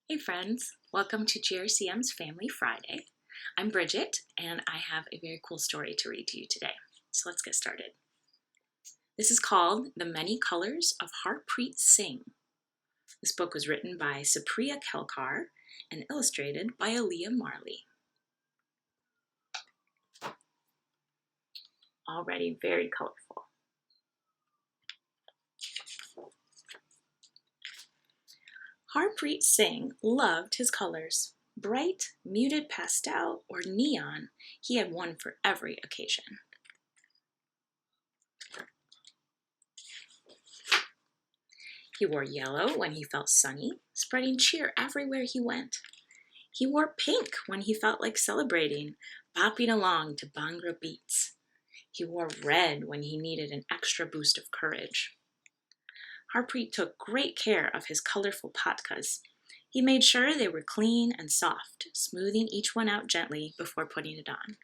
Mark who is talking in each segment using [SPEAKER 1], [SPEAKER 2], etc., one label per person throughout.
[SPEAKER 1] Hey friends, welcome to GRCM's Family Friday. I'm Bridget and I have a very cool story to read to you today. So let's get started. This is called The Many Colors of Harpreet Singh. This book was written by Supriya Kelkar and illustrated by Aaliyah Marley. Already very colorful. Harpreet Singh loved his colors. Bright, muted pastel, or neon, he had one for every occasion. He wore yellow when he felt sunny, spreading cheer everywhere he went. He wore pink when he felt like celebrating, bopping along to Bhangra beats. He wore red when he needed an extra boost of courage. Harpreet took great care of his colorful patkas. He made sure they were clean and soft, smoothing each one out gently before putting it on.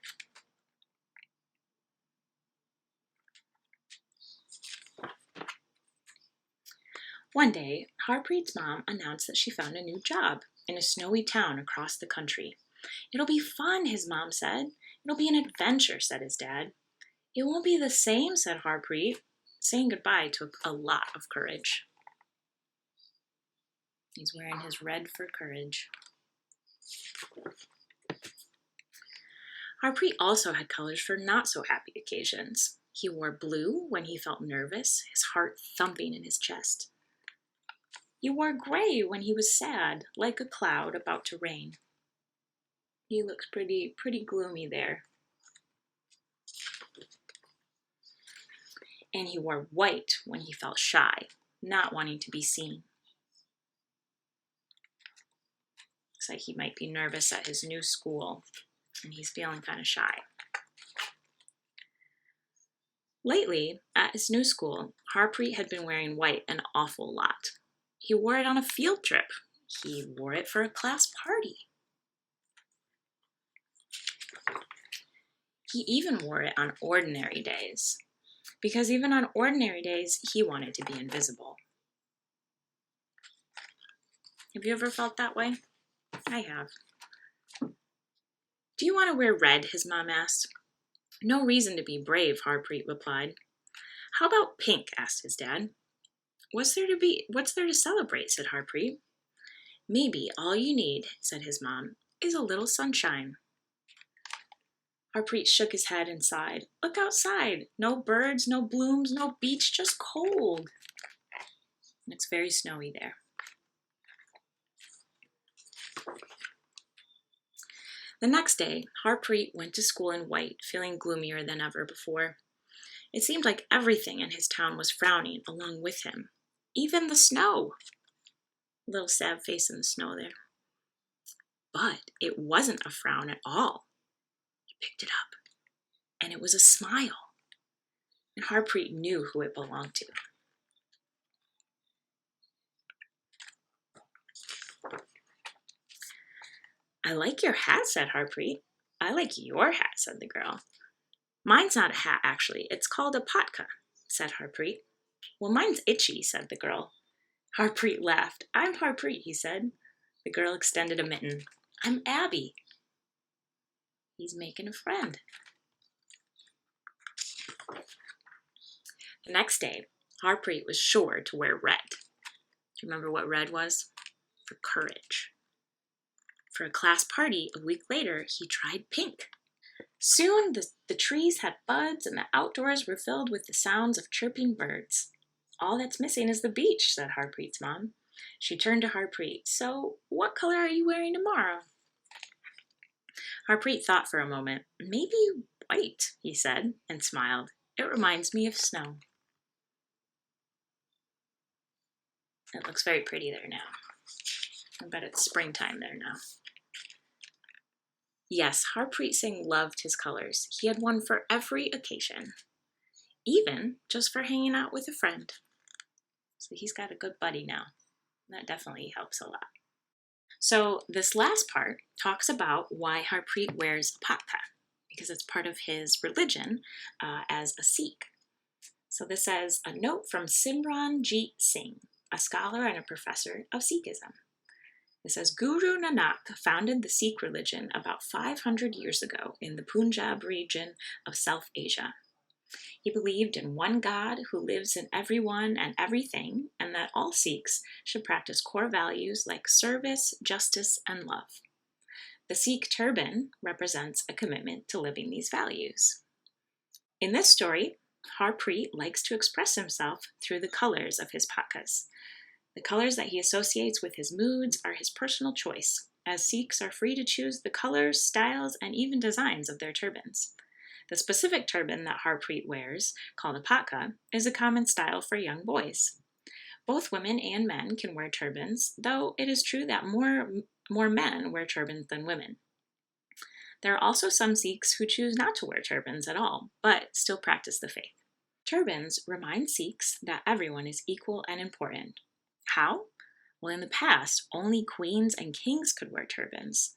[SPEAKER 1] One day, Harpreet's mom announced that she found a new job in a snowy town across the country. "It'll be fun," his mom said. "It'll be an adventure," said his dad. "It won't be the same," said Harpreet. Saying goodbye took a lot of courage. He's wearing his red for courage. Harpreet also had colors for not-so-happy occasions. He wore blue when he felt nervous, his heart thumping in his chest. He wore gray when he was sad, like a cloud about to rain. He looks pretty gloomy there. And he wore white when he felt shy, not wanting to be seen. Looks like he might be nervous at his new school, and he's feeling kind of shy. Lately, at his new school, Harpreet had been wearing white an awful lot. He wore it on a field trip. He wore it for a class party. He even wore it on ordinary days, because even on ordinary days, he wanted to be invisible. Have you ever felt that way? I have. "Do you want to wear red?" his mom asked. "No reason to be brave," Harpreet replied. "How about pink?" asked his dad. What's there to celebrate?" said Harpreet. "Maybe all you need," said his mom, "is a little sunshine." Harpreet shook his head and sighed. "Look outside. No birds, no blooms, no beach, just cold." And it's very snowy there. The next day, Harpreet went to school in white, feeling gloomier than ever before. It seemed like everything in his town was frowning along with him. Even the snow. A little sad face in the snow there. But it wasn't a frown at all. He picked it up, and it was a smile. And Harpreet knew who it belonged to. "I like your hat," said Harpreet. "I like your hat," said the girl. "Mine's not a hat, actually. It's called a patka," said Harpreet. "Well, mine's itchy," said the girl. Harpreet laughed. "I'm Harpreet," he said. The girl extended a mitten. "I'm Abby." He's making a friend. The next day, Harpreet was sure to wear red. Do you remember what red was? For courage. For a class party a week later, he tried pink. Soon the trees had buds and the outdoors were filled with the sounds of chirping birds. "All that's missing is the beach," said Harpreet's mom. She turned to Harpreet. "So, what color are you wearing tomorrow?" Harpreet thought for a moment. "Maybe white," he said, and smiled. "It reminds me of snow." It looks very pretty there now. I bet it's springtime there now. Yes, Harpreet Singh loved his colors. He had one for every occasion, even just for hanging out with a friend. So he's got a good buddy now. That definitely helps a lot. So this last part talks about why Harpreet wears a patka, because it's part of his religion as a Sikh. So this says, "A note from Simranjeet Singh, a scholar and a professor of Sikhism. It says Guru Nanak founded the Sikh religion about 500 years ago in the Punjab region of South Asia. He believed in one God who lives in everyone and everything, and that all Sikhs should practice core values like service, justice, and love. The Sikh turban represents a commitment to living these values. In this story, Harpreet likes to express himself through the colors of his pakas. The colors that he associates with his moods are his personal choice, as Sikhs are free to choose the colors, styles, and even designs of their turbans. The specific turban that Harpreet wears, called a patka, is a common style for young boys. Both women and men can wear turbans, though it is true that more men wear turbans than women. There are also some Sikhs who choose not to wear turbans at all, but still practice the faith. Turbans remind Sikhs that everyone is equal and important. How? Well, in the past, only queens and kings could wear turbans.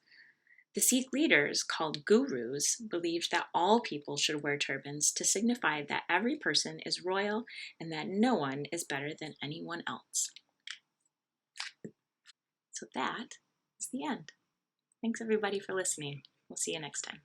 [SPEAKER 1] The Sikh leaders, called gurus, believed that all people should wear turbans to signify that every person is royal and that no one is better than anyone else. So that is the end. Thanks everybody for listening. We'll see you next time.